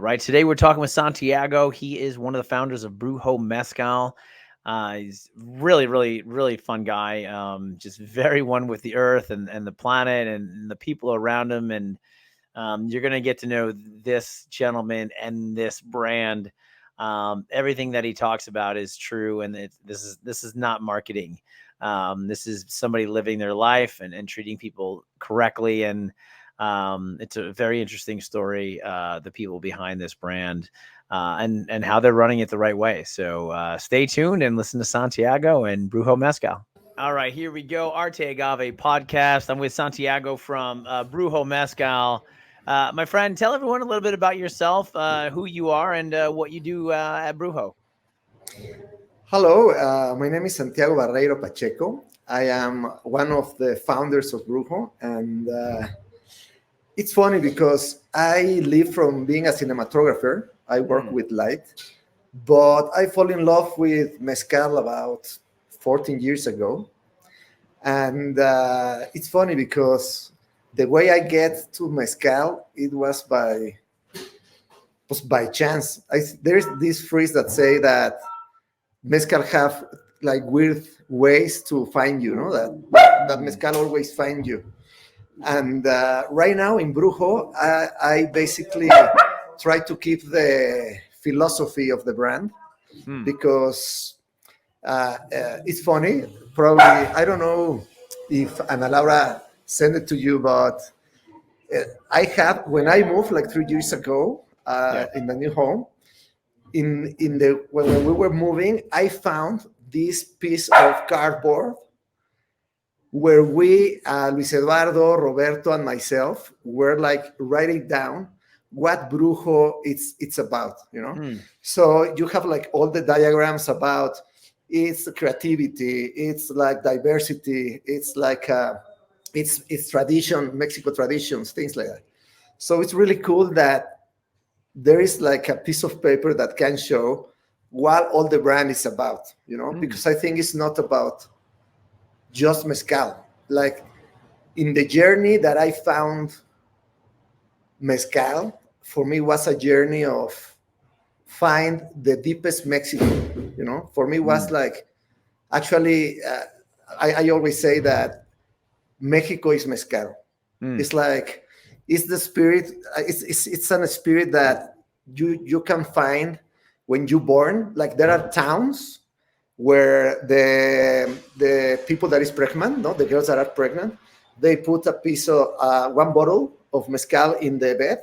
right? Today we're talking with Santiago. He is one of the founders of Bruxo Mezcal. He's really, really, really fun guy. Just very one with the earth and the planet and the people around him. And you're going to get to know this gentleman and this brand. Everything that he talks about is true, and this is not marketing. This is somebody living their life and treating people correctly. And it's a very interesting story, the people behind this brand and how they're running it the right way. So stay tuned and listen to Santiago and Bruxo Mezcal. All right, here we go. Arte Agave podcast. I'm with Santiago from Bruxo Mezcal. My friend, tell everyone a little bit about yourself, who you are, and what you do at Bruxo. Hello, my name is Santiago Barreiro Pacheco. I am one of the founders of Bruxo, and it's funny because I live from being a cinematographer. I work with light, but I fall in love with mezcal about 14 years ago. And it's funny because the way I get to mezcal, it was by chance. There's this phrase that say that mezcal have like weird ways to find you, that mezcal always find you. And right now in Bruxo, I basically try to keep the philosophy of the brand because it's funny. Probably, I don't know if Ana Laura sent it to you, but when I moved like 3 years ago in the new home, when we were moving, I found this piece of cardboard where we, Luis Eduardo, Roberto, and myself were like writing down what Bruxo it's about, So you have like all the diagrams about its creativity, it's like diversity, it's like it's tradition, Mexico traditions, things like that. So it's really cool that there is like a piece of paper that can show what all the brand is about, because I think it's not about just mezcal. Like in the journey that I found mezcal, for me was a journey of find the deepest Mexico, For me was like, actually, I always say that Mexico is mezcal. It's like, it's the spirit, it's a spirit that you can find when you're born. Like there are towns where the people that is pregnant, the girls that are pregnant, they put a piece of one bottle of mezcal in the bed.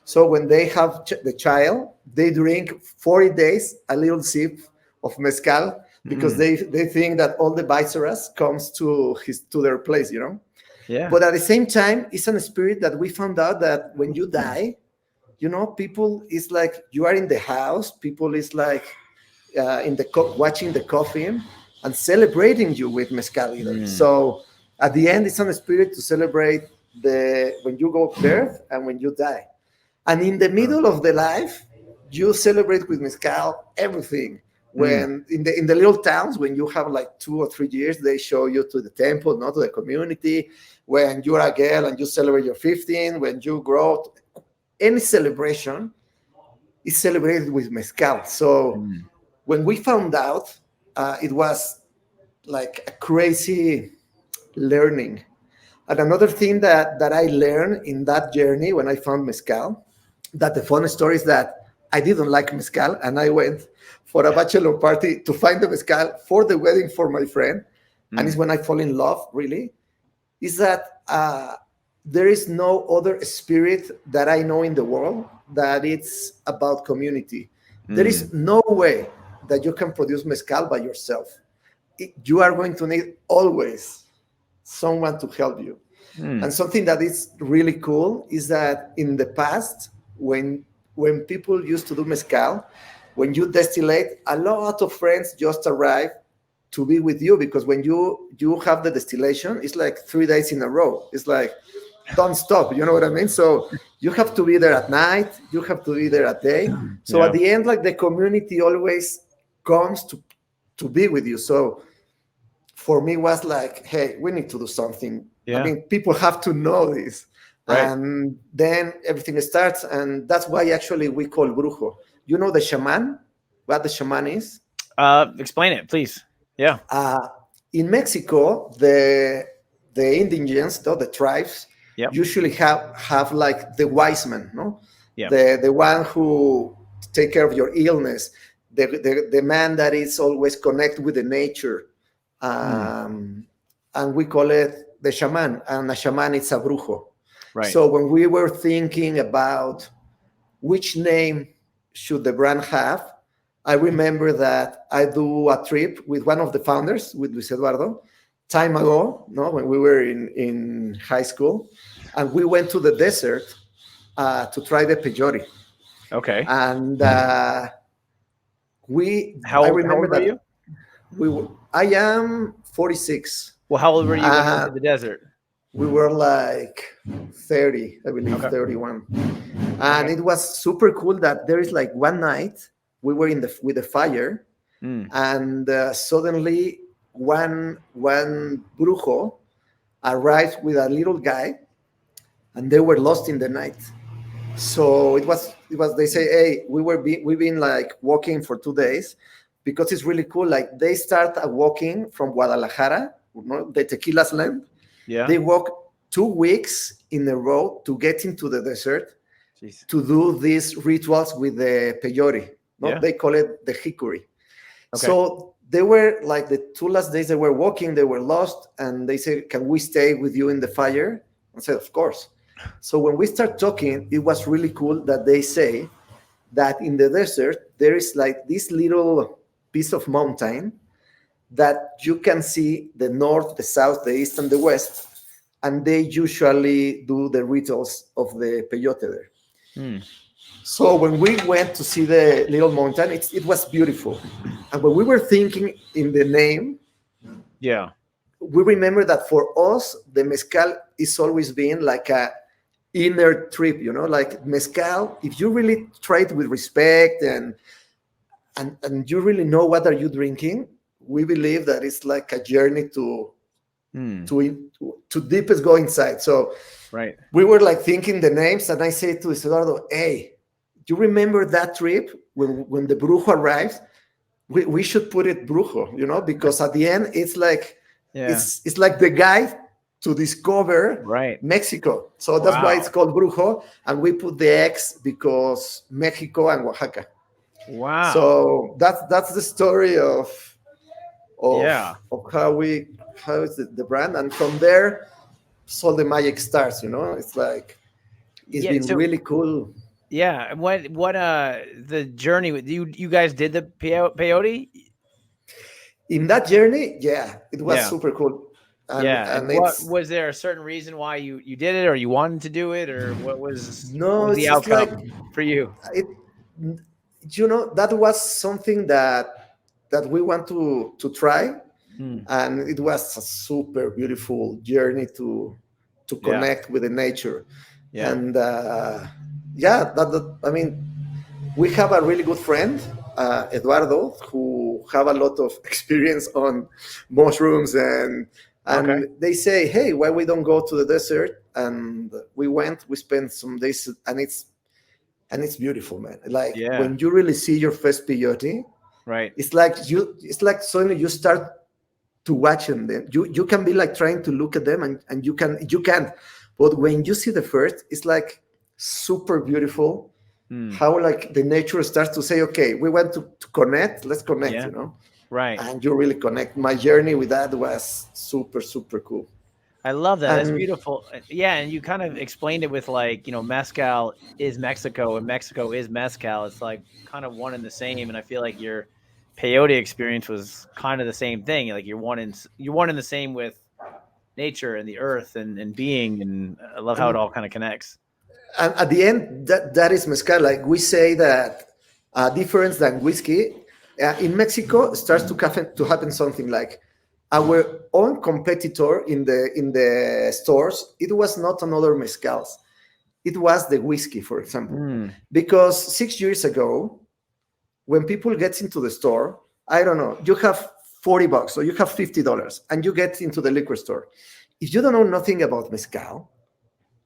So when they have the child, they drink 40 days a little sip of mezcal because they think that all the viceroys comes to their place, Yeah. But at the same time, it's a spirit that we found out that when you die, people is like you are in the house. People is like watching the coffin and celebrating you with mezcal either. So at the end, it's a spirit to celebrate when you go birth and when you die. And in the middle of the life, you celebrate with mezcal everything. When in the little towns, when you have like 2 or 3 years, they show you to the temple, not to the community. When you're a girl and you celebrate your 15, when you grow, any celebration is celebrated with mezcal. So when we found out, it was like a crazy learning. And another thing that I learned in that journey when I found mezcal, that the fun story is that I didn't like mezcal, and I went for a bachelor party to find the mezcal for the wedding for my friend. And it's when I fall in love, really, is that there is no other spirit that I know in the world that it's about community. There is no way that you can produce mezcal by yourself. You are going to need always someone to help you. And something that is really cool is that in the past, when people used to do mezcal, when you distillate, a lot of friends just arrive to be with you, because when you have the distillation, it's like 3 days in a row. It's like, don't stop, you know what I mean? So you have to be there at night, you have to be there at day. So at the end, like the community always comes to be with you. So for me was like, hey, we need to do something. I mean, people have to know this. Right. and then everything starts. And that's why actually we call brujo. You know the shaman, what the shaman is? Explain it, please. Yeah. uh, in Mexico, the indigens, the tribes, Yep. usually have like the wise man, no, Yeah. the one who take care of your illness, the man that is always connect with the nature, Mm, and we call it the shaman, and a shaman is a brujo. right. So when we were thinking about which name should the brand have, I remember that I do a trip with one of the founders, with Luis Eduardo, time ago, no, when we were in high school, and we went to the desert to try the peyote. Okay. And I How remember old were you? that I am 46. Well, how old were you when you went Uh, to the desert? we were like 30, I believe, Okay. 31. Okay. And it was super cool that there is like one night we were in the with the fire, Mm, and suddenly one brujo arrived with a little guy, and they were lost in the night. So it was they say, hey, we've been like walking for 2 days, because it's really cool. Like they start walking from Guadalajara, you know, the tequila's land. yeah. They walk 2 weeks in a row to get into the desert Jeez. to do these rituals with the peyote. No, Yeah. they call it the hickory. Okay. So they were like the 2 last days they were walking, they were lost, and they said, "Can we stay with you in the fire?" I said, "Of course." So when we start talking, it was really cool that they say that in the desert there is like this little piece of mountain that you can see the north, the south, the east, and the west, and they usually do the rituals of the peyote there. Mm, So when we went to see the little mountain, it was beautiful. And when we were thinking in the name, yeah. we remember that for us, the mezcal is always been like a inner trip, you know, like mezcal. If you really try it with respect and you really know what are you drinking, we believe that it's like a journey Mm, to deepest go inside. So right. we were like thinking the names, and I say to Eduardo, hey, you remember that trip when the brujo arrives? We should put it brujo, you know, because at the end it's like Yeah. it's like the guide to discover Right. Mexico. So that's why it's Wow. called brujo, and we put the X because Mexico and Oaxaca. Wow. So that's the story Yeah. of how is the brand, and from there, so the magic starts. You know, it's like it's Yeah. been So really cool. yeah, what the journey with you guys did the peyote? In that journey, yeah, it was Yeah. super cool, Yeah. And and what it's was there a certain reason why you did it, or you wanted to do it, or what no, was the it's like outcome for you? it. You know, that was something that we want to try, Mm, and it was a super beautiful journey to yeah. connect with the nature, Yeah. and yeah, I mean, we have a really good friend, Eduardo, who have a lot of experience on mushrooms, Okay. and they say, hey, why we don't go to the desert? And we spent some days, and it's beautiful, man. Like Yeah. when you really see your first peyote, Right. it's like suddenly you start to watching them. You can be like trying to look at them, and you can't. But when you see the first, it's like super beautiful. Mm, How like the nature starts to say, okay, we want to connect, let's connect, yeah. you know, Right. and you really connect. My journey with that was super, super cool. I love that. That's And beautiful. Yeah, and you kind of explained it with like, mezcal is Mexico and Mexico is mezcal. It's like kind of one and the same. And I feel like your peyote experience was kind of the same thing. Like you're one and the same with nature and the earth and being. And I love how it and, all kind of connects. and at the end, that is mezcal. Like we say that difference than whiskey in Mexico starts to happen something like our own competitor in the stores. It was not another mezcals. It was the whiskey, for example, Mm, because 6 years ago, when people get into the store, I don't know, you have $40 or you have $50, and you get into the liquor store. If you don't know nothing about mezcal,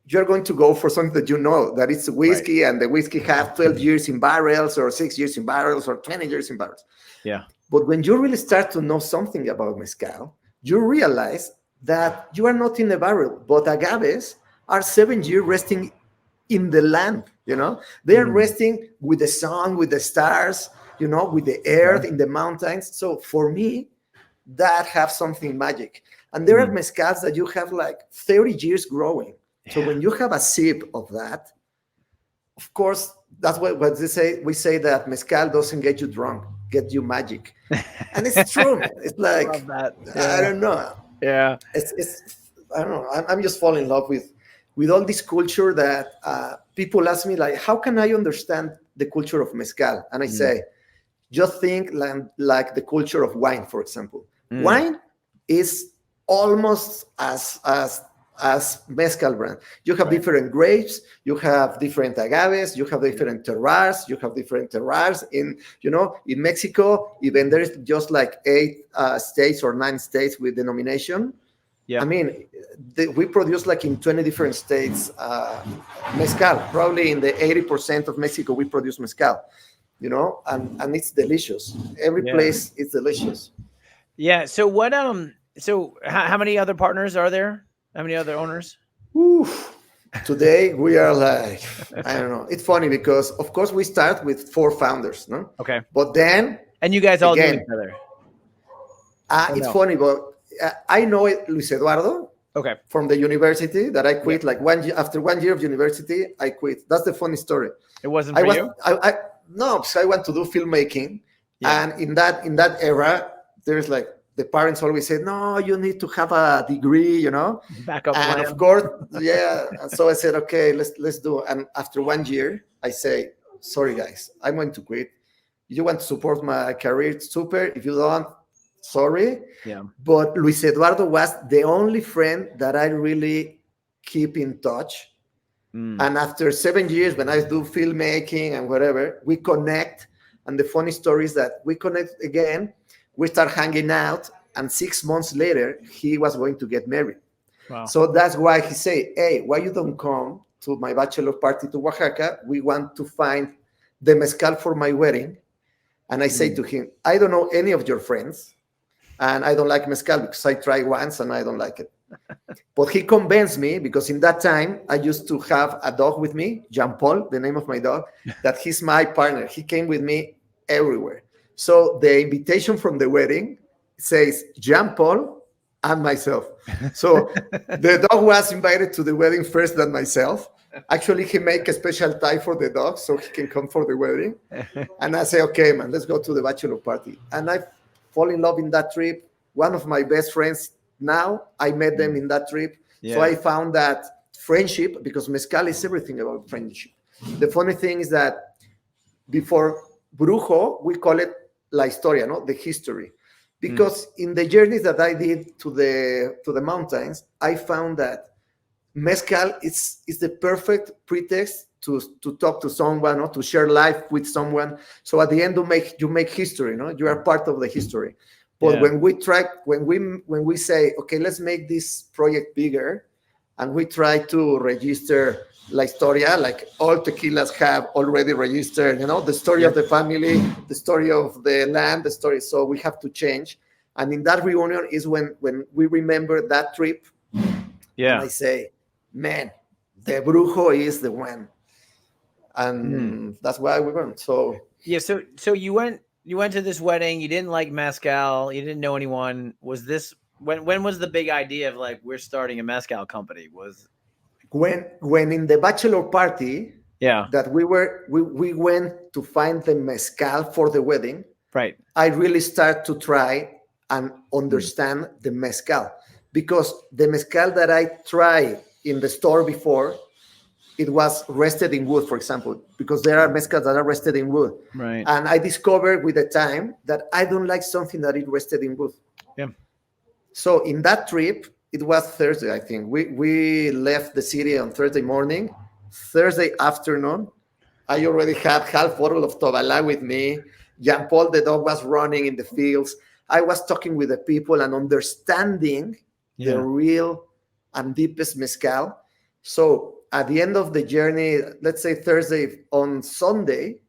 you're going to go for something that you know that it's Right. whiskey, and the whiskey have 12 years in barrels, or 6 years in barrels, or 20 years in barrels. Yeah. But when you really start to know something about mezcal, you realize that you are not in a barrel, but agaves are 7 years resting in the land. They are Mm. resting with the sun, with the stars, with the earth, Okay. in the mountains. So for me, that have something magic. And there are Mm. mezcals that you have like 30 years growing. So Yeah. when you have a sip of that, of course, that's what they say. We say that mezcal doesn't get you drunk, get you magic. And it's true, man. It's Love like, that. I Yeah. don't know. Yeah. It's I don't know. I'm just falling in love with all this culture that people ask me, like, how can I understand the culture of mezcal? And I Mm. say, just think like the culture of wine, for example. Mm. Wine is almost as mezcal brand. You have Right. different grapes, you have different agaves, you have different terroirs, in Mexico. Even there is just like 8 states or 9 states with denomination. I Yep. mean, we produce like in 20 different states mezcal. Probably in the 80% of Mexico, we produce mezcal, and it's delicious. Every Yeah. place is delicious. Yeah. So what? So how many other partners are there? How many other owners? Oof. Today, we are like, I don't know. It's funny because, of course, we start with 4 founders, no? Okay. But then, And you guys all knew each again, other. Or it's no? funny, but I know Luis Eduardo Okay. from the university that I Yeah. quit like 1 year. After 1 year of university, I quit. That's the funny story. It wasn't I for was you. I no, because I want to do filmmaking, Yeah. and in that era, there's like the parents always said, no, you need to have a degree, Backup and of plan. course, yeah. And so I said, okay, let's do. And after 1 year, I say, sorry guys, I'm going to quit. You want to support my career, super. If you don't, sorry. Yeah. But Luis Eduardo was the only friend that I really keep in touch. Mm. And after 7 years, when I do filmmaking and whatever, we connect. And the funny story is that we connect again. We start hanging out, and 6 months later, he was going to get married. Wow. So that's why he say, "Hey, why you don't come to my bachelor party to Oaxaca? We want to find the mezcal for my wedding." And I say Mm. to him, "I don't know any of your friends, and I don't like mezcal because I tried once and I don't like it." But he convinced me, because in that time I used to have a dog with me, Jean Paul, the name of my dog, that he's my partner. He came with me everywhere. So the invitation from the wedding says Jean Paul and myself. So the dog was invited to the wedding first than myself. Actually, he make a special tie for the dog so he can come for the wedding. And I say, okay, man, let's go to the bachelor party. And I fall in love in that trip. One of my best friends now, I met them in that trip. So Yeah. I found that friendship, because mezcal is everything about friendship. The funny thing is that before Brujo, we call it la historia, no, the history, Mm. because in the journeys that I did to the mountains, I found that mezcal is the perfect pretext to talk to someone, or to share life with someone. So at the end, you make history, no, you are part of the history. But Yeah. when we say, okay, let's make this project bigger, and we try to register la historia, like all tequilas have already registered, the story of Yep. the family, the story of the land, the story. So we have to change. And in that reunion is when we remember that trip, and Yeah. I say, man, the Brujo is the one. Mm. And that's why we went. So Yeah. So you went to this wedding. You didn't like mezcal. You didn't know anyone. Was this when was the big idea of like we're starting a mezcal company? Was when in the bachelor party yeah. that we went to find the mezcal for the wedding, Right. I really start to try and Mm. understand the mezcal, because the mezcal that I tried in the store before, it was rested in wood, for example, because there are mezcals that are rested in wood. Right. And I discovered with the time that I don't like something that is rested in wood. Yeah. So in that trip, it was Thursday, I think. We left the city on Thursday morning. Thursday afternoon, I already had half bottle of Tobala with me. Jean Paul, the dog, was running in the fields. I was talking with the people and understanding the Yeah. real and deepest mezcal. So at the end of the journey, let's say Thursday, on Sunday,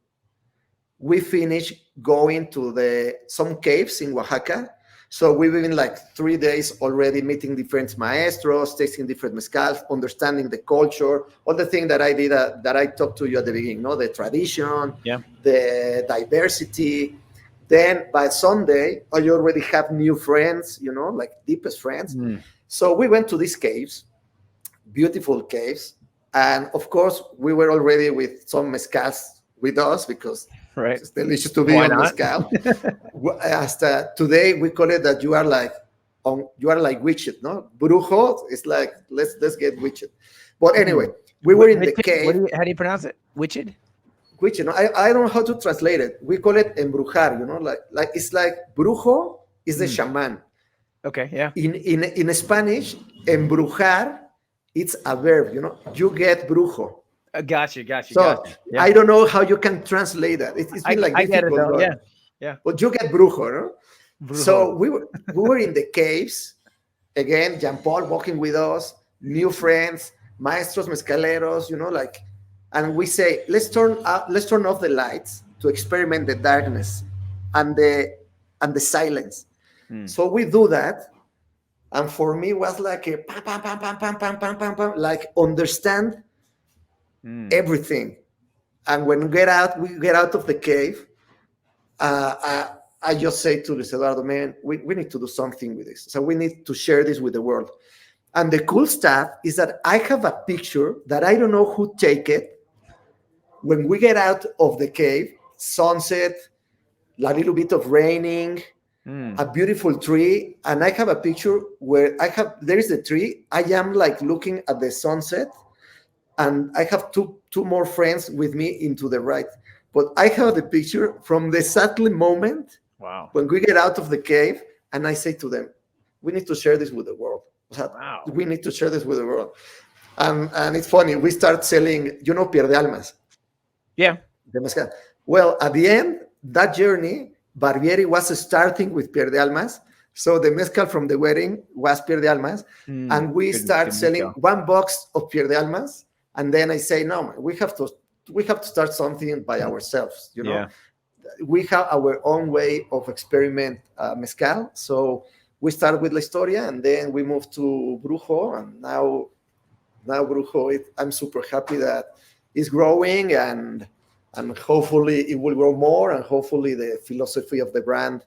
we finish going to some caves in Oaxaca. So we've been like 3 days already meeting different maestros, tasting different mezcals, understanding the culture, all the thing that I did, that I talked to you at the beginning, the tradition, Yeah. the diversity. Then by Sunday, I already have new friends, like deepest friends. So we went to these caves, beautiful caves. And of course, we were already with some mezcals with us because Right. it's delicious to be Why on not? mezcal. Hasta today, we call it that you are like witched, no? Brujo is like, let's get witched. But anyway, we were in the cave. How do you pronounce it? Witched? Witch, I don't know how to translate it. We call it embrujar, like it's like brujo is the shaman. Okay, yeah. In Spanish, embrujar, it's a verb, you get brujo. Got you. So Yeah. I don't know how you can translate that. It's been like I get it difficult. though. Yeah. But you get brujo, no? Brujo. So we were in the caves again. Jean Paul walking with us, new friends, maestros mezcaleros, and we say let's turn off the lights to experiment the darkness and the silence. So we do that, and for me it was like a pam pam pam pam pam pam pam pam pam, like understand everything. And when we get out of the cave, I just say to Luis Eduardo, man, we need to do something with this. So we need to share this with the world. And the cool stuff is that I have a picture that I don't know who take it. When we get out of the cave, sunset, a little bit of raining, a beautiful tree. And I have a picture where there is the tree. I am like looking at the sunset, and I have two more friends with me into the right. But I have the picture from the subtle moment when we get out of the cave, and I say to them, we need to share this with the world. Wow. We need to share this with the world. And it's funny, we start selling, Pier de Almas. Yeah. The mezcal. Well, at the end, that journey, Barbieri was starting with Pier de Almas. So the mezcal from the wedding was Pier de Almas. And we start selling 1 box of Pier de Almas. And then I say, no, man, we have to start something by ourselves. Yeah. We have our own way of experiment mezcal. So we start with La Historia, and then we move to Brujo, and now Brujo, I'm super happy that it's growing, and hopefully it will grow more, and hopefully the philosophy of the brand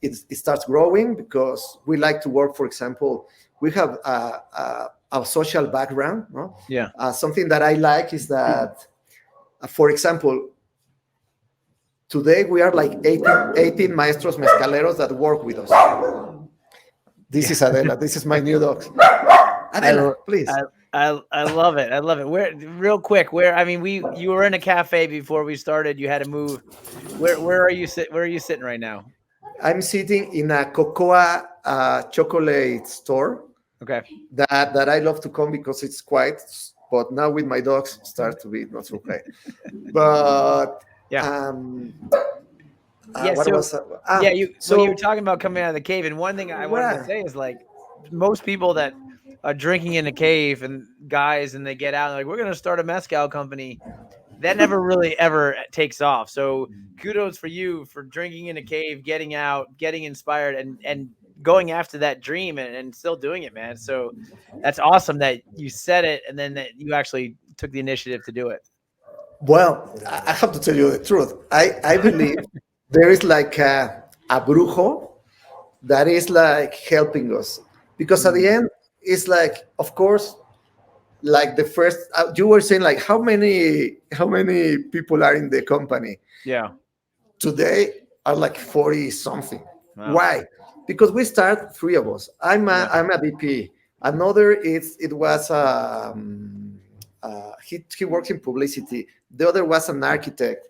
it starts growing, because we like to work. For example, we have a social background. No? Yeah. Something that I like is that, for example, today we are like 18 maestros mezcaleros that work with us. This is Adela. This is my new dog. Adela, please. I love it. I love it. Real quick, you were in a cafe before we started. You had to move. Where are you sitting right now? I'm sitting in a cocoa chocolate store. Okay. That I love to come because it's quiet. But now with my dogs, start to be not so quiet. But yeah. So you were talking about coming out of the cave, and one thing I wanted to say is, like, most people that are drinking in a cave and guys, and they get out and like, we're going to start a mezcal company, that never really ever takes off. So kudos for you for drinking in a cave, getting out, getting inspired, and going after that dream, and still doing it, man. So that's awesome that you said it, and then that you actually took the initiative to do it. Well, I have to tell you the truth. I believe there is like a brujo that is like helping us, because at the end, it's like, of course, like the first, you were saying, like, how many people are in the company? Yeah. Today are like 40 something. Wow. Why? Because we start 3 of us. I'm a VP. Another he works in publicity. The other was an architect.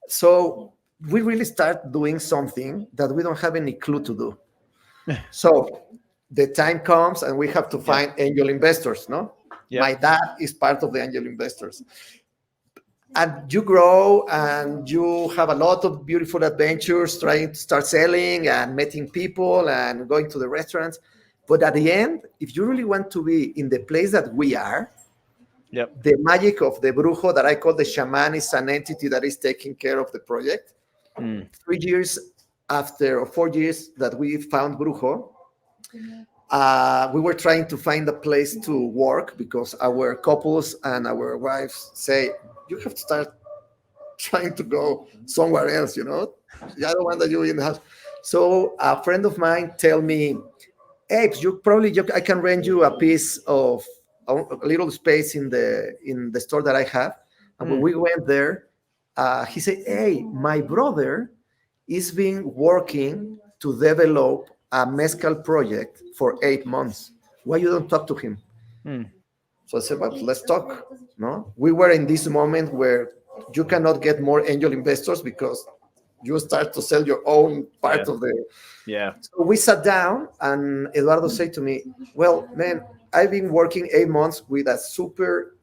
So we really start doing something that we don't have any clue to do. So the time comes, and we have to find angel investors, no? Yeah. My dad is part of the angel investors. And you grow, and you have a lot of beautiful adventures, trying to start selling and meeting people and going to the restaurants. But at the end, if you really want to be in the place that we are, Yep. the magic of the Brujo that I call the shaman is an entity that is taking care of the project. 3 years after, or 4 years that we found Brujo, we were trying to find a place to work because our couples and our wives say, you have to start trying to go somewhere else, I don't want that you in the house. So a friend of mine tell me, hey, I can rent you a piece of a little space in the store that I have. And when we went there, he said, hey, my brother is been working to develop a mezcal project for 8 months. Why you don't talk to him? So I said, well, let's talk. No, we were in this moment where you cannot get more angel investors because you start to sell your own part of the. Yeah. So we sat down, and Eduardo said to me, well, man, I've been working 8 months with a super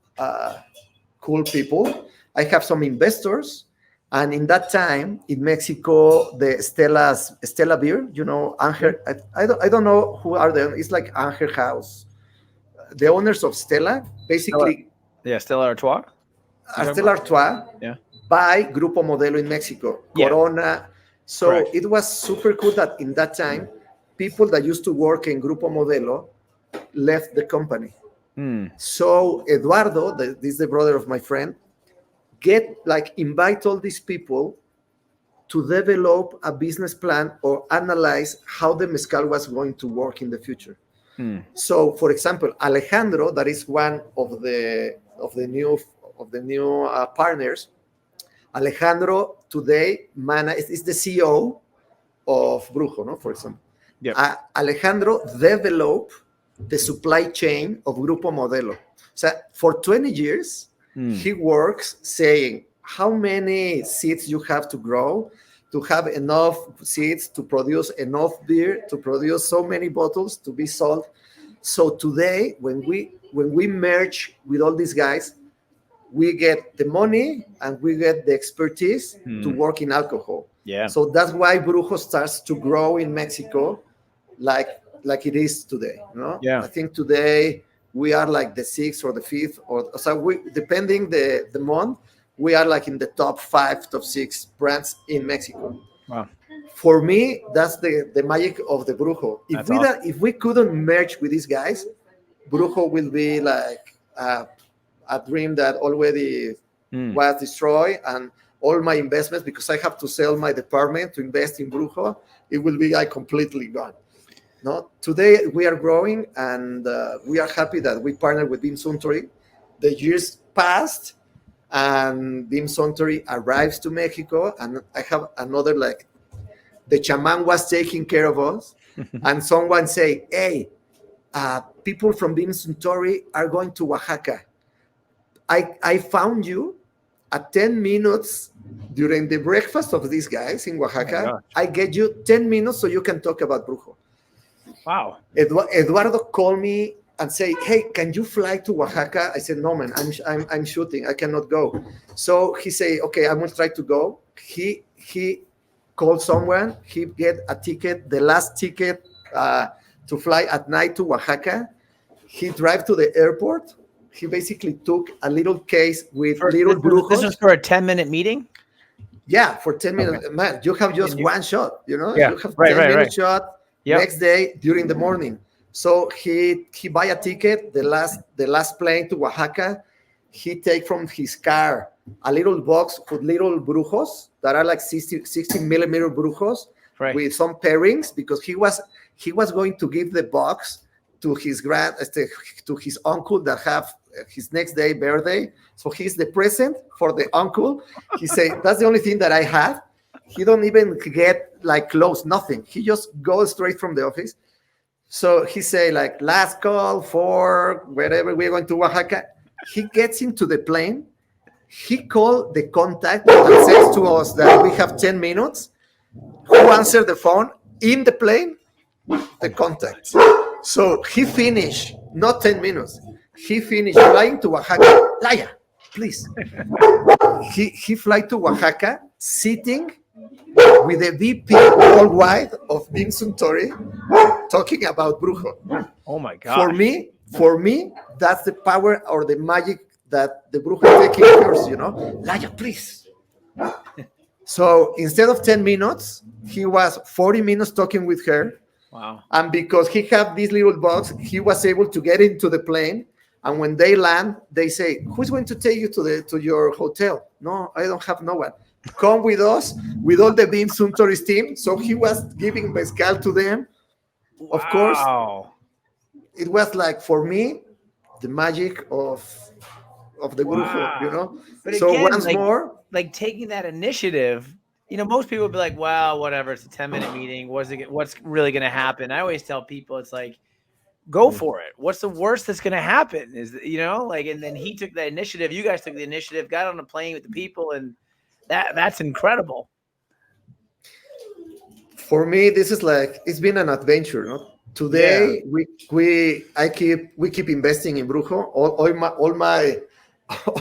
cool people. I have some investors. And in that time, in Mexico, the Stella beer, Angel, I don't know who are them. It's like Angel House. The owners of Stella, basically. Stella Artois. Stella Artois. Yeah. By Grupo Modelo in Mexico. Yeah. Corona. So correct. It was super cool that in that time, people that used to work in Grupo Modelo left the company. So Eduardo, this is the brother of my friend, invite all these people to develop a business plan or analyze how the mezcal was going to work in the future. So, for example, Alejandro, that is one of the new partners. Alejandro today is the CEO of Brujo, no? For example, Alejandro developed the supply chain of Grupo Modelo. So for 20 years, he works saying how many seeds you have to grow to have enough seeds to produce enough beer, to produce so many bottles to be sold. So today, when we merge with all these guys, we get the money and we get the expertise to work in alcohol. Yeah. So that's why Brujo starts to grow in Mexico like it is today. Yeah. I think today we are like the 6th or the 5th, or so depending the month, we are like in the top 5, top 6 brands in Mexico. Wow. For me, that's the magic of the Brujo. If we couldn't merge with these guys, Brujo will be like a dream that already was destroyed, and all my investments, because I have to sell my department to invest in Brujo, it will be like completely gone. No, today we are growing, and we are happy that we partnered with Beam Suntory. The years passed, and Beam Suntory arrives to Mexico, and I have another, like, the chaman was taking care of us, and someone say, hey, people from Beam Suntory are going to Oaxaca. I found you at 10 minutes during the breakfast of these guys in Oaxaca. I get you 10 minutes so you can talk about Brujo. Wow. Eduardo called me and say, hey, can you fly to Oaxaca? I said, no, man, I'm shooting. I cannot go. So he say, okay, I'm going to try to go. He called someone. He get a ticket, the last ticket to fly at night to Oaxaca. He drive to the airport. He basically took a little case with little brujos. This was for a 10-minute meeting? Yeah, for 10 minutes. Okay. Man, you have just one shot, Yeah, you have 10-minute shot. Yep. Next day during the morning. So he buy a ticket, the last plane to Oaxaca. He take from his car a little box with little brujos that are like 60 millimeter brujos, right, with some pairings, because he was going to give the box to his to his uncle that have his next day birthday. So he's the present for the uncle. He say, that's the only thing that I have. He don't even get like clothes, nothing. He just goes straight from the office. So he say, like, last call for wherever we're going to Oaxaca. He gets into the plane. He called the contact and says to us that we have 10 minutes. Who answered the phone in the plane? The contact. So he finished, not 10 minutes. He finished flying to Oaxaca. Laya, please. He fly to Oaxaca, sitting with the VP worldwide of Beam Suntory, talking about Brujo. Oh my For gosh. me, for me, that's the power or the magic that the Brujo is taking yours, Laya, please. So instead of 10 minutes, he was 40 minutes talking with her. Wow. And because he had this little box, he was able to get into the plane. And when they land, they say, "Who's going to take you to your hotel?" "No, I don't have no one. Come with us, with all the Beam Suntory's team." So he was giving mezcal to them. Of course, Wow. it was like, for me, the magic of the Brujo, Wow. But So again, once more, like taking that initiative, most people would be like, well, whatever, it's a 10-minute meeting. What's really going to happen? I always tell people, it's like, go for it. What's the worst that's going to happen? And then he took the initiative. You guys took the initiative, got on a plane with the people, and that's incredible. for me, this is like, it's been an adventure. No? Yeah. Today, we keep investing in Brujo. All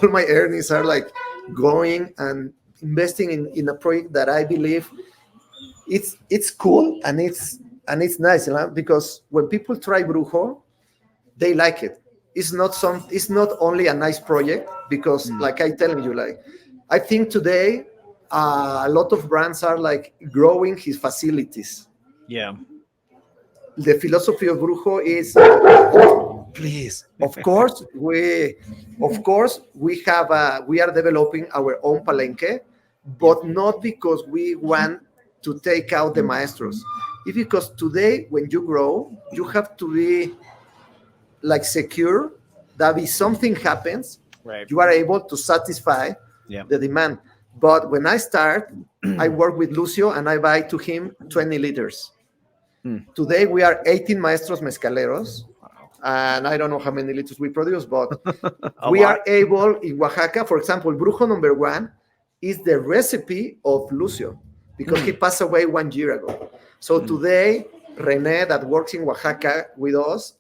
my earnings are like going and investing in a project that I believe it's cool and it's nice, because when people try Brujo, they like it. It's not only a nice project, because like I tell you, like, I think today a lot of brands are like growing his facilities. Yeah. The philosophy of Brujo is, please, we are developing our own palenque, but not because we want to take out the maestros. It's because today, when you grow, you have to be like secure that if something happens, Right. you are able to satisfy the demand. But when I start, I work with Lucio and I buy to him 20 liters. Today we are 18 maestros mezcaleros, and I don't know how many liters we produce, but we are able in Oaxaca. For example, Brujo number 1 is the recipe of Lucio, because he passed away 1 year ago. So today, Rene, that works in Oaxaca with us,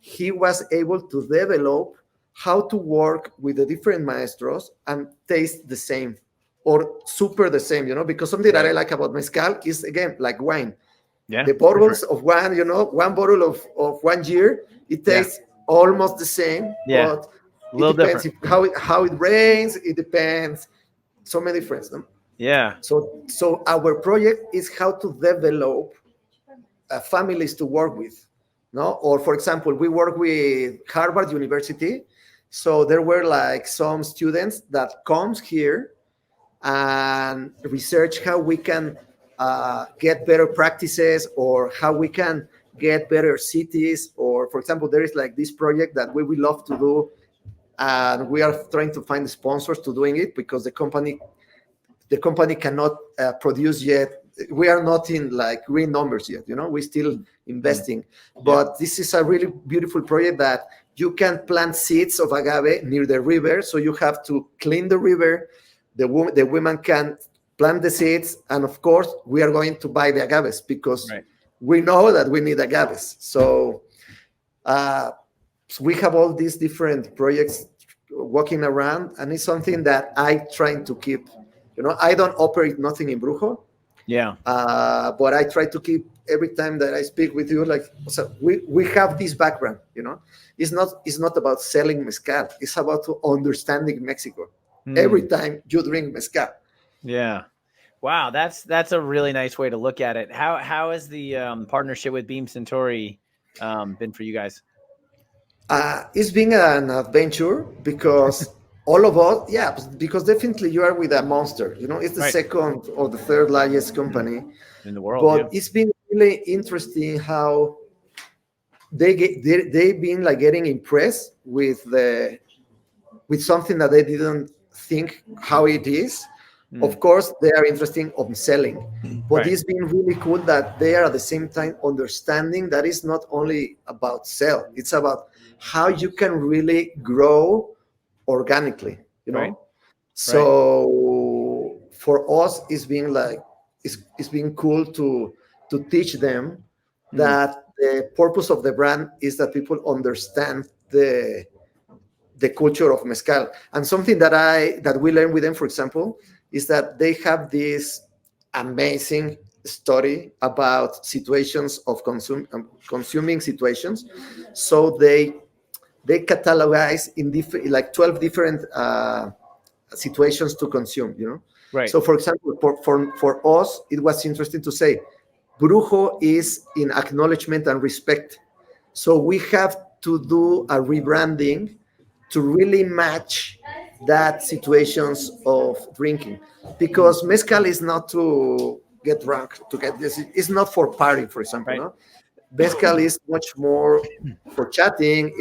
he was able to develop how to work with the different maestros and taste the same or super the same, because something that I like about mezcal is, again, like wine. Yeah. The bottles of one, one bottle of 1 year, it tastes almost the same, but a little depends different. how it rains. It depends. So many difference. No? Yeah. So our project is how to develop families to work with. No? Or for example, we work with Harvard University. So there were like some students that comes here and research how we can get better practices, or how we can get better cities. Or for example, there is like this project that we would love to do, and we are trying to find sponsors to doing it, because the company cannot produce yet. We are not in like green numbers yet, we're still investing. But this is a really beautiful project that you can plant seeds of agave near the river. So you have to clean the river. The women can plant the seeds, and of course we are going to buy the agaves, because we know that we need agaves. So we have all these different projects walking around, and it's something that I try to keep. I don't operate nothing in Brujo. Yeah. But I try to keep, every time that I speak with you, like, so we have this background. It's not about selling mezcal. It's about understanding Mexico. Every time you drink mezcal. Yeah. Wow, that's a really nice way to look at it. How has the partnership with Beam Suntory been for you guys? It's been an adventure, because all of us, because definitely you are with a monster. It's the second or the third largest company in the world. But it's been really interesting how they've been like getting impressed with something that they didn't think how it is. Of course, they are interested in selling, but it's been really cool that they are at the same time understanding that it's not only about sell, it's about how you can really grow organically, So for us, it's been like, it's been cool to teach them that the purpose of the brand is that people understand the culture of mezcal. And something that we learned with them, for example, is that they have this amazing study about situations of consuming situations. So they catalogize in different, like 12 different situations to consume, you know. Right. So for example, for us, it was interesting to say brujo is in acknowledgement and respect. So we have to do a rebranding to really match that situations of drinking, Mm. because mezcal is not to get drunk, to get this, it's not for party, for example, Right. no. Mezcal is much more for chatting.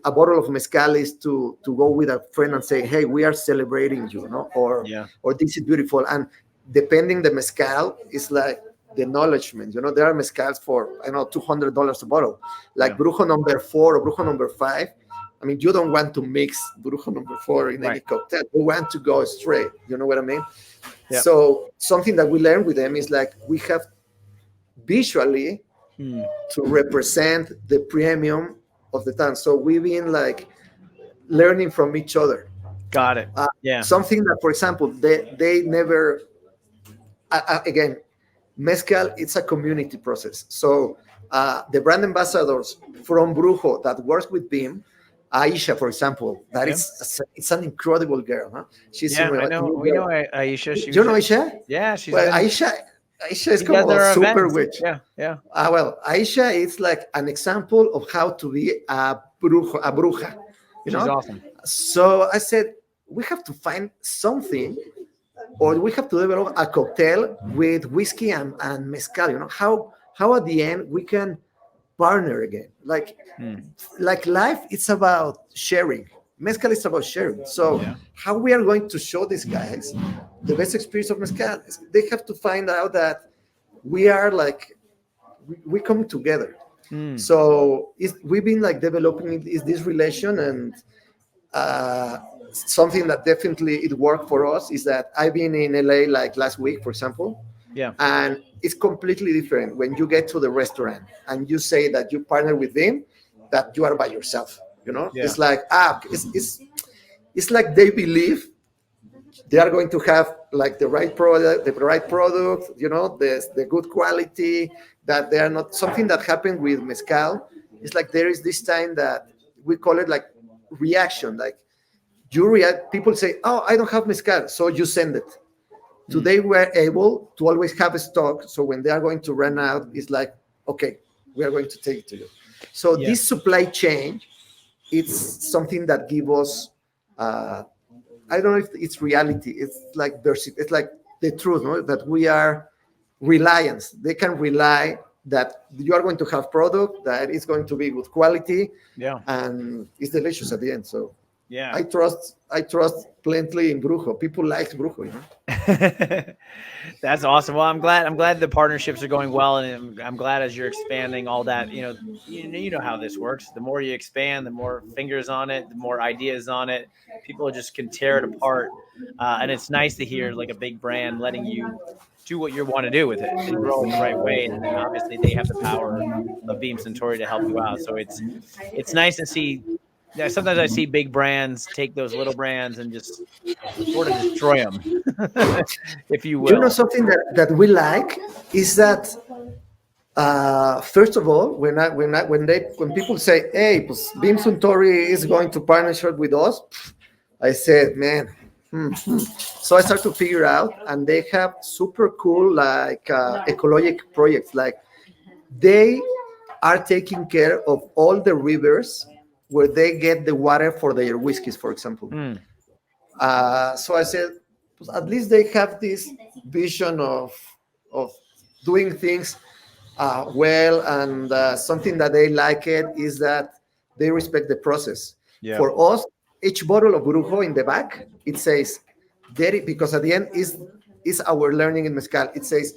A bottle of mezcal is to go with a friend and say, "Hey, we are celebrating you," no, Yeah. or this is beautiful. And depending the mezcal, is like the acknowledgement. You know, there are mezcals for I don't know $200 a bottle, Yeah. like Brujo number 4 or Brujo number 5. I mean, you don't want to mix Brujo number 4 in any Right. cocktail. You want to go straight. You know what I mean? Yeah. So something that we learn with them is like we have visually Mm. to represent the premium of the town. So we've been like learning from each other. Got it. Uh, Yeah. Something that, for example, they never, again, mezcal, it's a community process. So the brand ambassadors from Brujo that works with BIM, Aisha, for example, that Yeah. is it's an incredible girl. Huh? She's in Yeah. I know. New We know York. Aisha. She You was know just. Aisha? Yeah. She's Well, been. Aisha is She does como our super events. witch. Yeah. Yeah. Well, Aisha is like an example of how to be a bruja, you She's know? awesome. So I said, we have to find something, or we have to develop a cocktail with whiskey and mezcal, you know? How at the end we can partner again. Mm. Like life, it's about sharing. Mezcal is about sharing. So Yeah. how we are going to show these guys the best experience of mezcal? They have to find out that we are like we come together. Mm. So we've been like developing is this relation, and uh, something that definitely it worked for us is that I've been in LA like last week, for example, Yeah. and it's completely different when you get to the restaurant and you say that you partner with them, that you are by yourself. You know, Yeah. it's like it's like they believe they are going to have like the right product, you know, the good quality, that they are not something that happened with mezcal. It's like there is this time that we call it like reaction, like you react, people say, oh, I don't have mezcal, so you send it. Mm. Today we're able to always have a stock, so when they are going to run out, it's like, okay, we are going to take it to you. So Yeah. this supply chain, it's something that give us uh, I don't know if it's reality. It's like it's like the truth, no? That we are reliance. They can rely that you are going to have product that is going to be good quality Yeah. and it's delicious at the end. So Yeah. I trust plenty in Brujo. People like Brujo, you know. That's awesome. Well, I'm glad the partnerships are going well, and I'm glad as you're expanding all that. You know how this works. The more you expand, the more fingers on it, the more ideas on it. People just can tear it apart, and it's nice to hear like a big brand letting you do what you want to do with it and grow it the right way. And then obviously they have the power of Beam Suntory to help you out. So it's nice to see. Yeah, sometimes I see big brands take those little brands and just sort of destroy them, if you You know will. something that we like is that first of all, when people say, "Hey, pues, Beam Suntory is going to partnership with us," I said, "Man." So I start to figure out, and they have super cool like ecologic projects. Like they are taking care of all the rivers where they get the water for their whiskeys, for example. Mm, So I said, "Pues, at least they have this vision of doing things well, and something that they like it is that they respect the process. yeah. For us, each bottle of Brujo in the back, it says, because at the end is our learning in mezcal. It says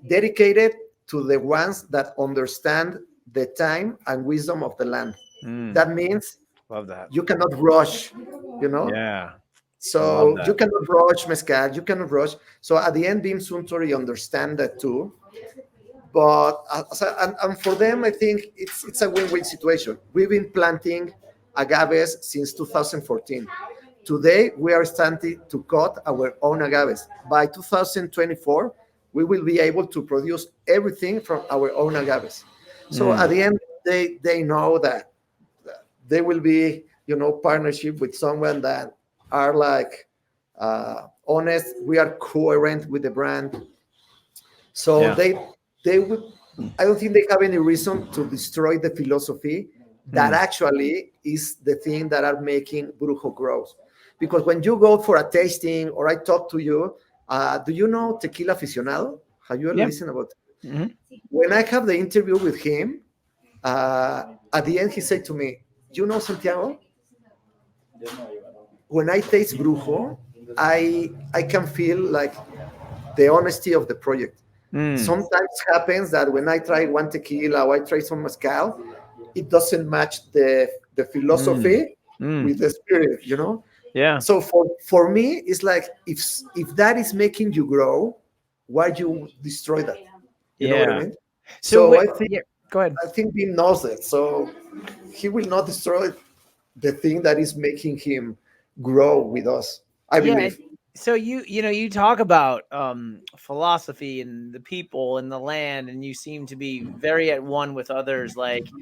dedicated to the ones that understand the time and wisdom of the land. Mm, That means love that. you cannot rush, you know. Yeah. Love So you that. cannot rush mezcal. You cannot rush. So at the end, Beam Suntory understand that too. But and for them, I think it's a win-win situation. We've been planting agaves since 2014. Today, we are starting to cut our own agaves. By 2024, we will be able to produce everything from our own agaves. So at Mm. the end, they know that they will be, partnership with someone that are like honest. We are coherent with the brand. So Yeah. they would. I don't think they have any reason to destroy the philosophy that Mm. actually is the thing that are making Brujo grow. Because when you go for a tasting or I talk to you, do you know Tequila Aficionado? Have you ever Yeah. listened about? Hmm. When I have the interview with him, at the end he said to me, "You know, Santiago, when I taste Brujo, I can feel like the honesty of the project. Mm. Sometimes happens that when I try one tequila or I try some mezcal, it doesn't match the Mm. philosophy Mm. with the spirit. Yeah. So for me, it's like if that is making you grow, why you destroy that? You know what I Yeah. mean? So So yeah, go ahead. I think he knows it. So he will not destroy the thing that is making him grow with us. I Yeah, and believe. so you talk about philosophy and the people and the land, and you seem to be very at one with others. Like,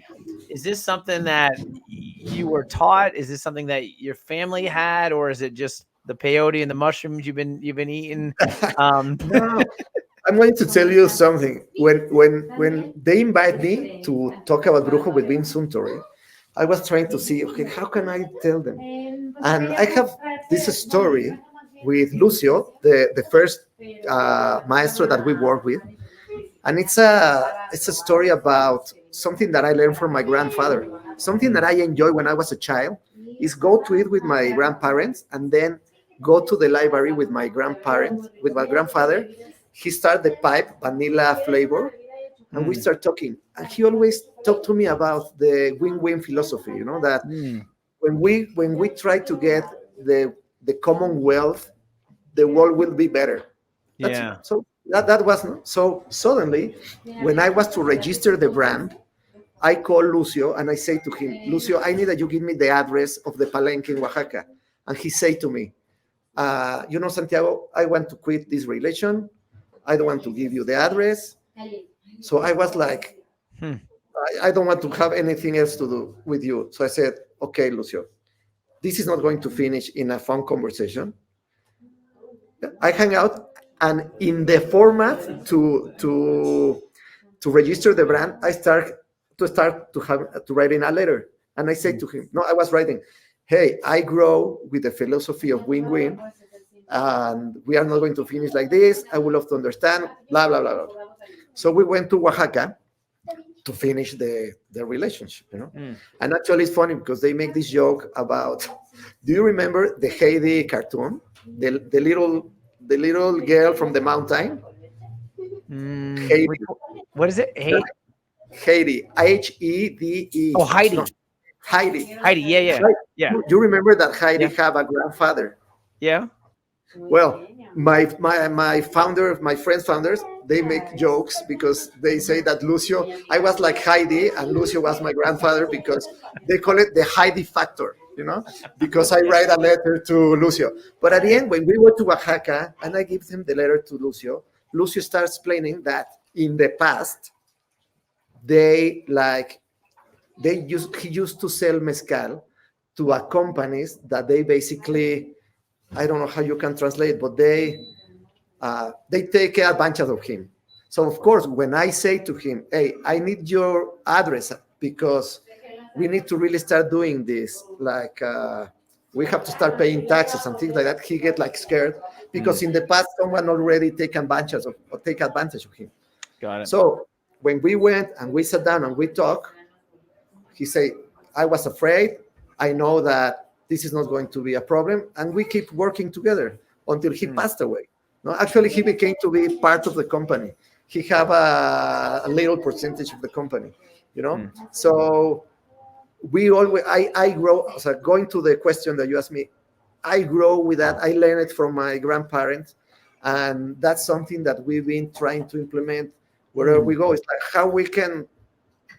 is this something that you were taught? Is this something that your family had, or is it just the peyote and the mushrooms you've been eating? Um, No, I'm going to tell you something. When they invite me to talk about Brujo with Vin Suntory, I was trying to see, okay, how can I tell them? And I have this story with Lucio, the first maestro that we work with, and it's a story about something that I learned from my grandfather. Something that mm, I enjoyed when I was a child is go to eat with my grandparents and then go to the library with my grandparents, with my grandfather. He started the pipe vanilla flavor, and we mm, start talking. And he always talked to me about the win-win philosophy. That mm, when we try to get the commonwealth, the world will be better. That's yeah. so that was not so suddenly when I was to register the brand, I call Lucio and I say to him, Lucio, I need that you give me the address of the palenque in Oaxaca. And he say to me, Santiago, I want to quit this relation. I don't want to give you the address. So I was like, Hmm. I don't want to have anything else to do with you. So I said, okay, Lucio, this is not going to finish in a fun conversation. I hang out, and in the format to register the brand, I start to writing a letter, and I say Mm, to him, no, I was writing, hey, I grow with the philosophy of win-win, and we are not going to finish like this. I would love to understand, blah blah blah blah. So we went to Oaxaca to finish the relationship. mm. And actually, it's funny because they make this joke about. Do you remember the Heidi cartoon? The little girl from the mountain, Heidi. What is it? Hey, Heidi, Hede. oh, No, Heidi. Heidi. Heidi. Yeah, yeah, yeah, You remember that Heidi yeah, have a grandfather? yeah. Well, my founder, my friends founders, they make jokes because they say that Lucio, I was like Heidi, and Lucio was my grandfather because they call it the Heidi factor, because I write a letter to Lucio. But at the end, when we went to Oaxaca and I give them the letter to Lucio, Lucio starts explaining that in the past they like he used to sell mezcal to a companies that they basically, I don't know how you can translate, but they take advantage of him. So of course, when I say to him, "Hey, I need your address because we need to really start doing this, like we have to start paying taxes and things like that," he get like scared Mm, because in the past someone already take advantage of him. got it. So when we went and we sat down and we talked, he said, I was afraid. I know that this is not going to be a problem. And we keep working together until he Mm, passed away. No, actually, he became to be part of the company. He have a little percentage of the company, you know. mm, So we always, I grow. So going to the question that you asked me, I grow with that. I learned it from my grandparents, and that's something that we've been trying to implement wherever mm. we go. It's like how we can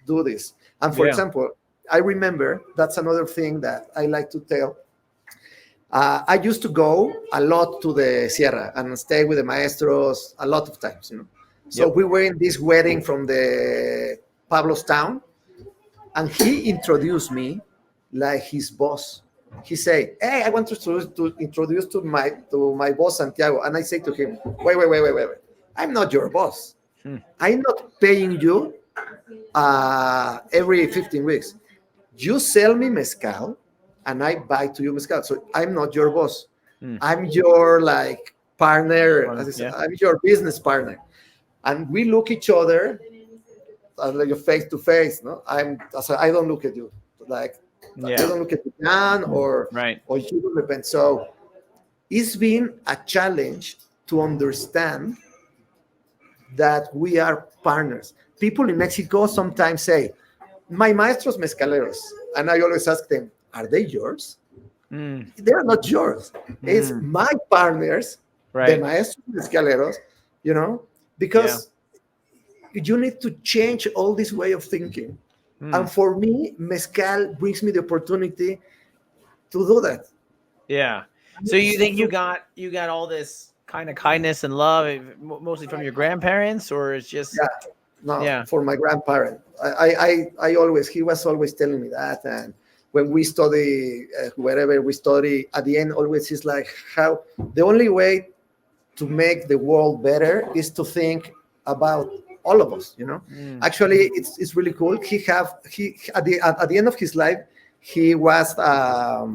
do this. And for Yeah. example, I remember that's another thing that I like to tell. I used to go a lot to the Sierra and stay with the maestros a lot of times, you know. So Yep. we were in this wedding from the Pablo's town, and he introduced me like his boss. He said, "Hey, I want to introduce to my boss Santiago," and I say to him, "Wait. I'm not your boss. Hmm. I'm not paying you every 15 weeks. You sell me mezcal, and I buy to you mezcal. So I'm not your boss. Hmm. I'm your like partner. As I said, Yeah. I'm your business partner." And we look each other like face to face. No, I don't look at you like I Yeah. don't look at you down Right. or you don't depend. So it's been a challenge to understand that we are partners. People in Mexico sometimes say, "My maestros mezcaleros," and I always ask them, "Are they yours?" Mm. They are not yours. It's Mm. my partners, the Right. maestros mezcaleros, you know, Yeah. because you need to change all this way of thinking. Mm. And for me, mezcal brings me the opportunity to do that. Yeah. So you think you got all this kind of kindness and love mostly from your grandparents, or it's just Yeah, no, yeah. for my grandparent. I always, he was always telling me that. And when we study, wherever we study, at the end, always is like how the only way to make the world better is to think about all of us, you know. Mm. Actually, it's really cool. He at the end of his life, he was a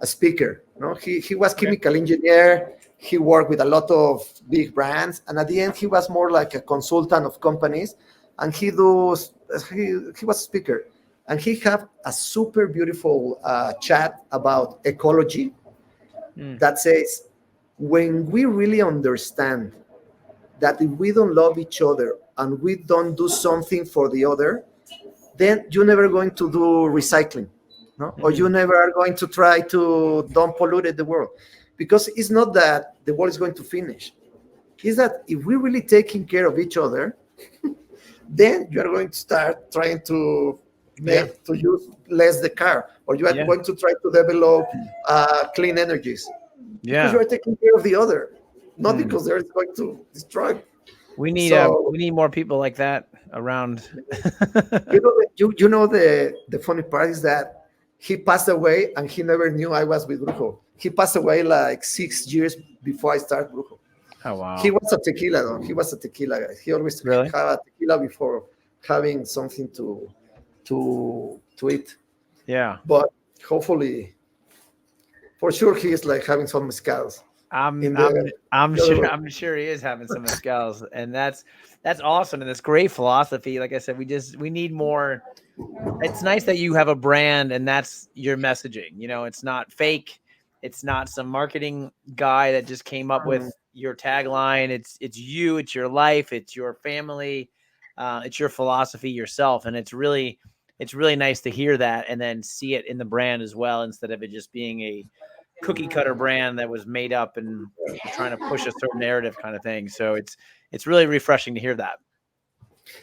speaker. No, he was Okay. chemical engineer. He worked with a lot of big brands, and at the end, he was more like a consultant of companies. And he was a speaker, and he had a super beautiful chat about ecology Mm. that says when we really understand that if we don't love each other and we don't do something for the other, then you're never going to do recycling, no? Or you Mm. never are going to try to don't pollute the world. Because it's not that the world is going to finish. It's that if we really taking care of each other, then you are going to start trying to Yeah. make to use less the car, or you are Yeah. going to try to develop clean energies because you Yeah. are taking care of the other, not Mm. because they're going to destroy. We need So we need more people like that around. you know the funny part is that he passed away and he never knew I was with Brujo. He passed away like 6 years before I started Brujo. Oh He wow. was a tequila though. He was a tequila guy. He always Really? had a tequila before having something to eat. Yeah. But hopefully, for sure, he is like having some mezcals I'm in I'm I'm the other sure room. I'm sure he is having some mezcals, and that's awesome, and it's great philosophy. Like I said, we need more. It's nice that you have a brand and that's your messaging. It's not fake. It's not some marketing guy that just came up with Mm. your tagline. It's you. It's your life. It's your family. It's your philosophy yourself, and it's really nice to hear that and then see it in the brand as well, instead of it just being a cookie cutter brand that was made up and you're trying to push a certain narrative kind of thing. So it's really refreshing to hear that.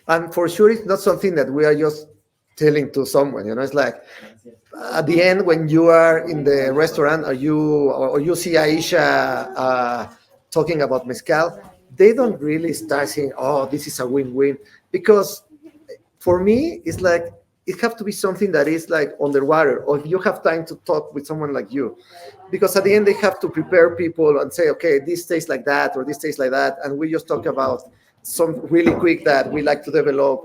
And for sure, it's not something that we are just telling to someone. You know, it's like at the end when you are in the restaurant or you see Aisha talking about mezcal, they don't really start saying, "Oh, this is a win-win," because for me, it's like it have to be something that is like underwater, or if you have time to talk with someone like you, because at the end they have to prepare people and say, okay, this tastes like that or this tastes like that, and we just talk about some really quick that we like to develop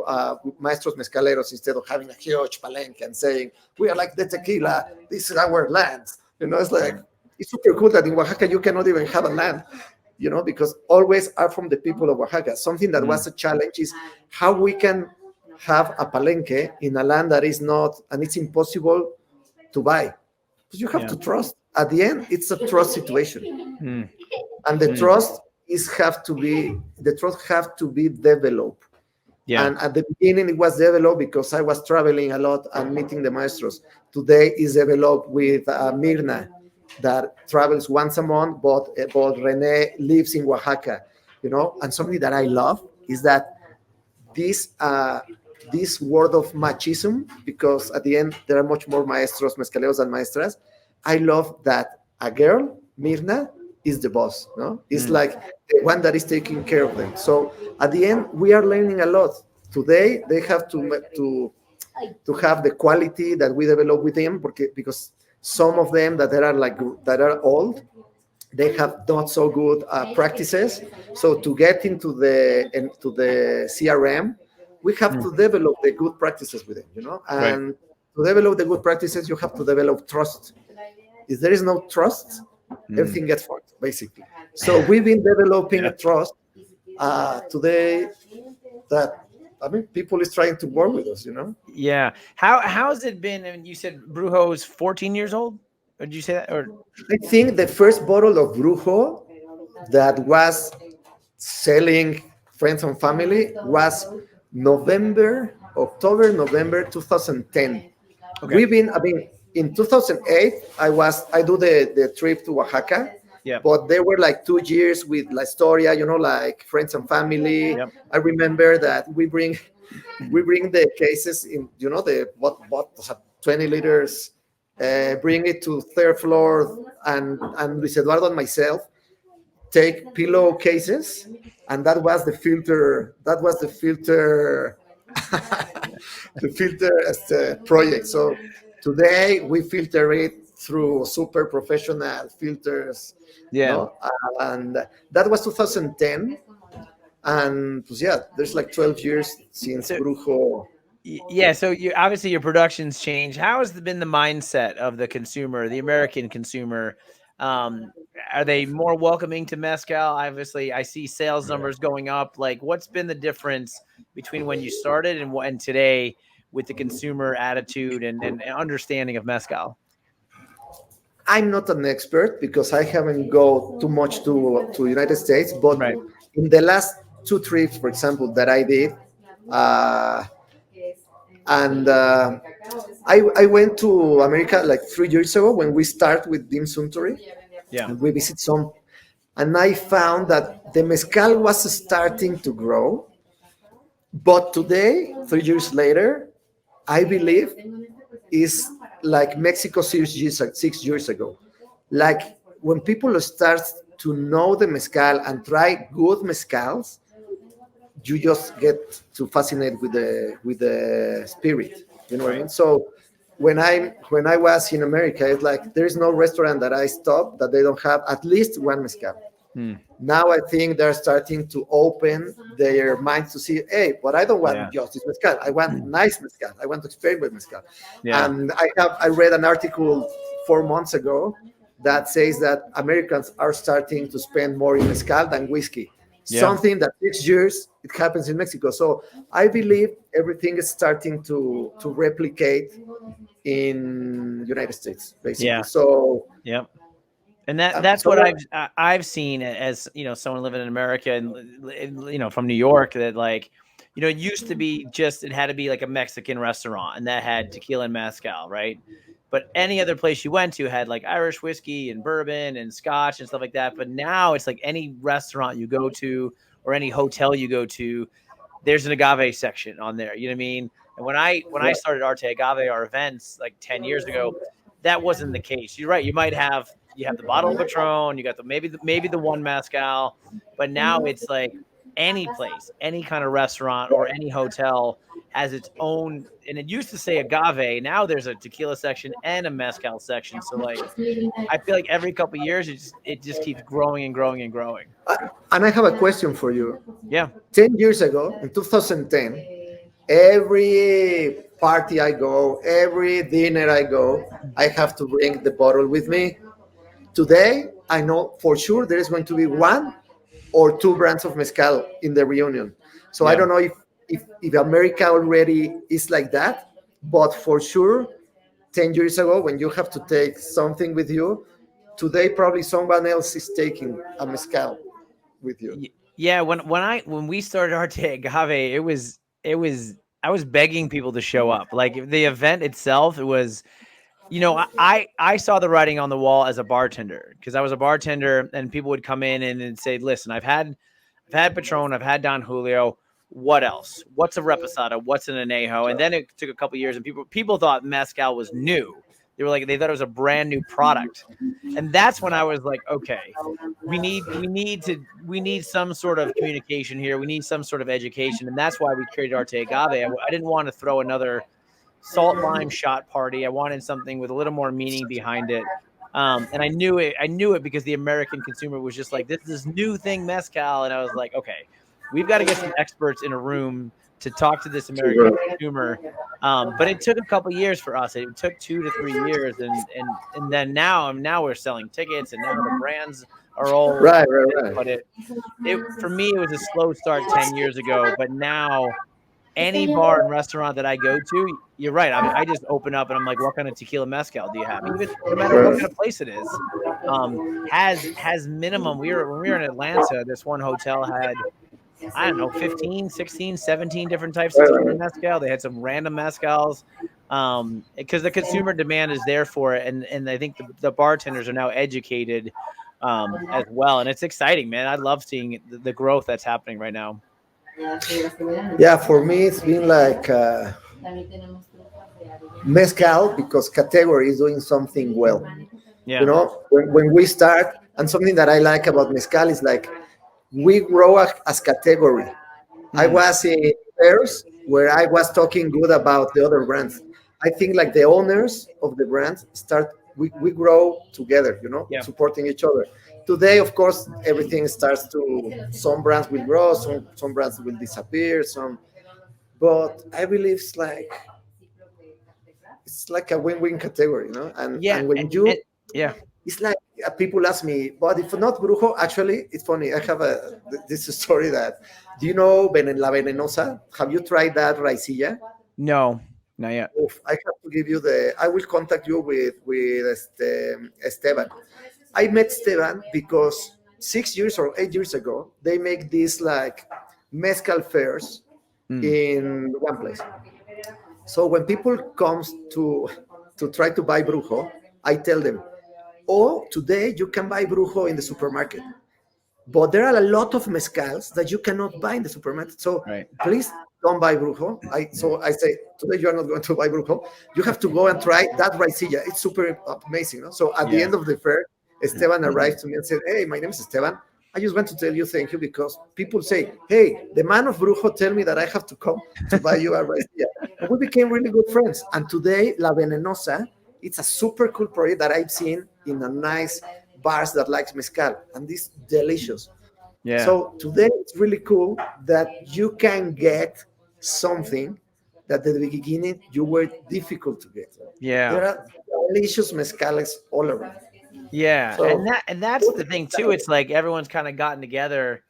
maestros mezcaleros instead of having a huge palenque and saying we are like the tequila, this is our land. You know, it's like it's super cool that in Oaxaca you cannot even have a land, you know, because always are from the people of Oaxaca. Something that Mm, was a challenge is how we can have a palenque in a land that is not, and it's impossible to buy. Because you have yeah. to trust. At the end, it's a trust situation, Mm, and the mm, trust is have to be the trust have to be developed. yeah. And at the beginning, it was developed because I was traveling a lot and meeting the maestros. Today is developed with Mirna, that travels once a month, but Rene lives in Oaxaca, you know. And something that I love is that this this word of machismo, because at the end there are much more maestros mezcaleros than maestras, I love that a girl, Mirna, is the boss. No, it's like the one that is taking care of them. So at the end, we are learning a lot. Today, they have to have the quality that we develop with them, because some of them that are like that are old, they have not so good practices. So to get into the CRM, we have to develop the good practices with them, Right. and to develop the good practices, you have to develop trust. If there is no trust, Mm. everything gets fucked, basically. So we've been developing Yeah. a trust today that, I mean, people is trying to work with us. Yeah. How's it been? I mean, you said Brujo is 14 years old? Or did you say that? Or I think the first bottle of Brujo that was selling friends and family was October, November 2010. okay. I mean, in 2008, I do the trip to Oaxaca, Yeah. but there were like 2 years with La Historia, like friends and family. Yep. I remember that we bring the cases in, the what 20 liters, bring it to third floor, and Luis Eduardo and myself take pillowcases, and that was the filter. That was the filter. The filter as the project. So today we filter it through super professional filters, Yeah. no, and that was 2010. And yeah, there's like 12 years since So Brujo. yeah, so you obviously your productions change. How has been the mindset of the consumer, the American consumer? Um, are they more welcoming to mezcal? Obviously, I see sales numbers going up. Like, what's been the difference between when you started and today with the consumer attitude and understanding of mezcal? I'm not an expert because I haven't go too much to United States, but Right. in the last two trips, for example, that I did, uh, and I went to America like 3 years ago when we start with Dim Suntory, Yeah. and we visit some, and I found that the mezcal was starting to grow, but today, 3 years later, I believe is like Mexico 6 years ago. Like when people start to know the mezcal and try good mezcals, you just get to fascinate with the spirit. You know what I Right. mean? So when I was in America, it's like there is no restaurant that I stop that they don't have at least one mezcal. Hmm. Now I think they're starting to open their minds to see, hey, but I don't Yeah. want just this mezcal. I want nice mezcal. I want to experiment mezcal. Yeah. And I read an article 4 months ago that says that Americans are starting to spend more in mezcal than whiskey. Yeah. Something that 6 years it happens in Mexico. So I believe everything is starting to replicate in United States, basically. Yeah. So Yep. And that's so what I've seen as someone living in America and from New York that like it used to be just it had to be like a Mexican restaurant and that had tequila and mezcal, right? But any other place you went to had like Irish whiskey and bourbon and scotch and stuff like that. But now it's like any restaurant you go to or any hotel you go to, there's an agave section on there. You know what I mean? And when I started Arte Agave, our events like 10 years ago, that wasn't the case. You're right. You have the bottle of Patron, you got maybe the one mezcal, but now it's like any place, any kind of restaurant or any hotel has its own. And it used to say agave. Now there's a tequila section and a mezcal section. So like I feel like every couple of years it just keeps growing and growing and growing. and I have a question for you. Yeah. 10 years ago, in 2010, every party I go, every dinner I go, I have to bring the bottle with me. Today, I know for sure there is going to be one or two brands of mezcal in the reunion. So I Yeah. don't know if America already is like that, but for sure, 10 years ago, when you have to take something with you, today probably someone else is taking a mezcal with you. Yeah, when we started Arte Agave, it was I was begging people to show up. Like the event itself, it was I saw the writing on the wall as a bartender because I was a bartender and people would come in and say, "Listen, I've had Patron, I've had Don Julio. What else? What's a reposado? What's an anejo?" And then it took a couple years, and people thought mezcal was new. they thought it was a brand new product. And that's when I was like, okay, we need some sort of communication here. We need some sort of education. And that's why we created Arte Agave. I didn't want to throw another salt lime shot party. I wanted something with a little more meaning behind it. And I knew it. I knew it because the American consumer was just like, this new thing, mezcal. And I was like, okay, we've got to get some experts in a room to talk to this American consumer. But it took a couple years for us. It took 2 to 3 years, and then now we're selling tickets, and now the brands are all Right, right, right. But it for me it was a slow start 10 years ago. But now any bar and restaurant that I go to, you're right. I just open up and I'm like, what kind of tequila mezcal do you have? Even no matter what Right. kind of place it is, has minimum. When we were in Atlanta, this one hotel had, I don't know, 15, 16, 17 different types of tequila mezcal. They had some random mezcals because the consumer demand is there for it. And I think the bartenders are now educated as well. And it's exciting, man. I love seeing the growth that's happening right now. Yeah, for me, it's been like mezcal because category is doing something well. Yeah. You know, when we start, and something that I like about mezcal is like we grow as category. I was in fairs where I was talking good about the other brands. I think like the owners of the brands we grow together, you know, Yeah. supporting each other. Today, of course, everything starts to, some brands will grow, some brands will disappear, but I believe it's like a win-win category, you know. Yeah. And when you, Yeah. it's like people ask me, but if not Brujo, actually, it's funny. I have this story that, do you know La Venenosa? Have you tried that raicilla? No, not yet. Oof, I have to give you I will contact you with Esteban. I met Esteban because 6 years or 8 years ago, they make these like mezcal fairs in one place. So when people comes to try to buy Brujo, I tell them, oh, today you can buy Brujo in the supermarket. But there are a lot of mezcals that you cannot buy in the supermarket. So Right. please don't buy Brujo. So I say, today you are not going to buy Brujo. You have to go and try that raicilla. It's super amazing. No? So at the Yeah. end of the fair, Esteban arrived to me and said, hey, my name is Esteban. I just want to tell you thank you because people say, hey, the man of Brujo tell me that I have to come to buy you a raicilla. And we became really good friends. And today, La Venenosa, it's a super cool project that I've seen in a nice bars that likes mezcal, and this delicious. Yeah. So today it's really cool that you can get something that at the beginning you were difficult to get. Yeah. There are delicious mezcales all around. Yeah. So And that's the thing too. It's like everyone's kind of gotten together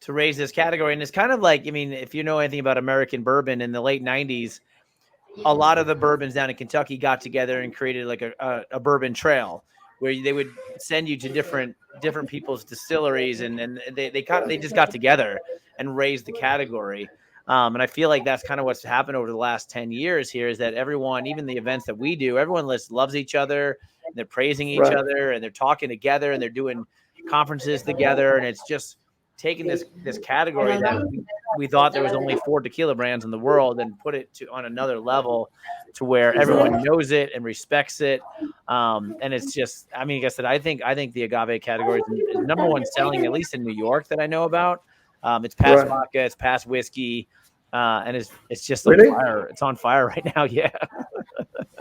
to raise this category. And it's kind of like, I mean, if you know anything about American bourbon in the late 90s, a lot of the bourbons down in Kentucky got together and created like a bourbon trail where they would send you to different people's distilleries, and they just got together and raised the category. And I feel like that's kind of what's happened over the last 10 years here is that everyone, even the events that we do, everyone loves each other, and they're praising each right, other, and they're talking together, and they're doing conferences together, and it's just taking this category that we thought there was only 4 tequila brands in the world and put it on another level to where everyone knows it and respects it. And it's just, I mean, like I said, I think the agave category is number one selling, at least in New York, that I know about. It's past right. vodka, it's past whiskey, and it's just on Really? fire. It's on fire right now. Yeah.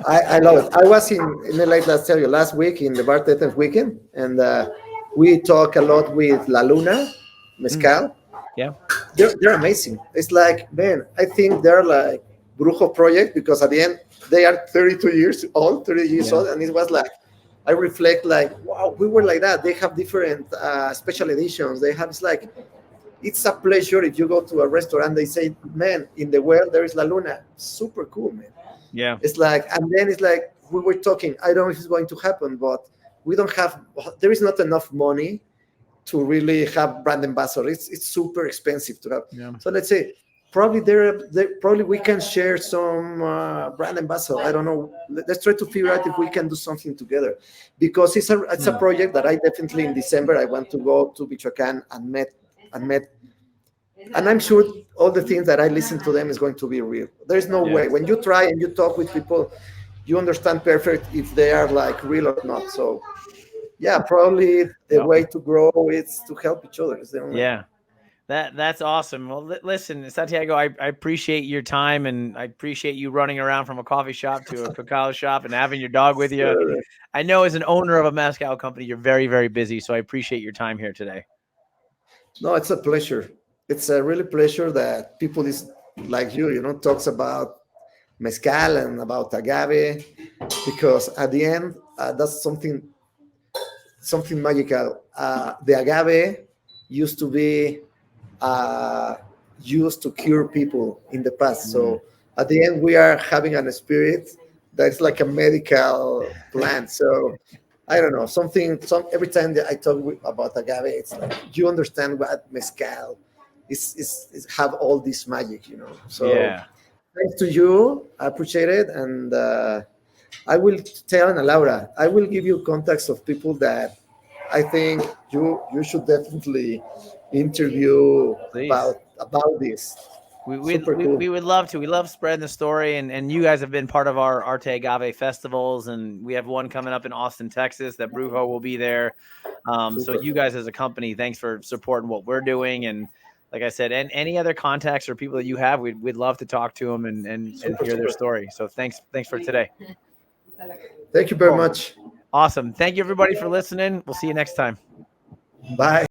I love it. I was in LA last week in the Bartenders Weekend, and we talk a lot with La Luna Mezcal. Yeah. They're amazing. It's like, man, I think they're like Brujo project because at the end they are 32 years old, 30 years Yeah. old, and it was like I reflect like, wow, we were like that. They have different special editions. They have, it's like, it's a pleasure if you go to a restaurant. They say, man, in the world there is La Luna. Super cool, man. Yeah. It's like, and then it's like we were talking. I don't know if it's going to happen, but we don't have. There is not enough money to really have brand ambassador. It's super expensive to have. Yeah. So let's say probably probably we can share some brand ambassador. I don't know. Let's try to figure out if we can do something together, because it's a project that I definitely in December I want to go to Michoacan and met, and I'm sure all the things that I listen to them is going to be real. There's no way when you try and you talk with people. you understand perfect if they are like real or not. So yeah, probably the Yep. way to grow is to help each other. It's the only. Yeah. That's awesome. Well, listen, Santiago, I appreciate your time, and I appreciate you running around from a coffee shop to a cacao shop and having your dog with you. Sure. I know as an owner of a mezcal company, you're very, very busy. So I appreciate your time here today. No, it's a pleasure. It's a really pleasure that people is like you know, talks about mezcal and about agave, because at the end, that's something magical. The agave used to be uh, used to cure people in the past. Mm. So at the end, we are having an spirit that's like a medical plant. So I don't know, something. Every time that I talk about agave, it's like you understand what mezcal is have all this magic, you know. So Yeah. thanks to you, I appreciate it, and I will tell Ana Laura. I will give you contacts of people that I think you should definitely interview Please. about this. We we Super we cool. we would love to. We love spreading the story, and you guys have been part of our Arte Agave festivals, and we have one coming up in Austin, Texas. That Brujo will be there. So Super. you guys as a company, thanks for supporting what we're doing. And like I said, and any other contacts or people that you have, we'd love to talk to them and Super, hear their super. story. So thanks for today. Thank you very Cool. much. Awesome. Thank you everybody for listening. We'll see you next time. Bye.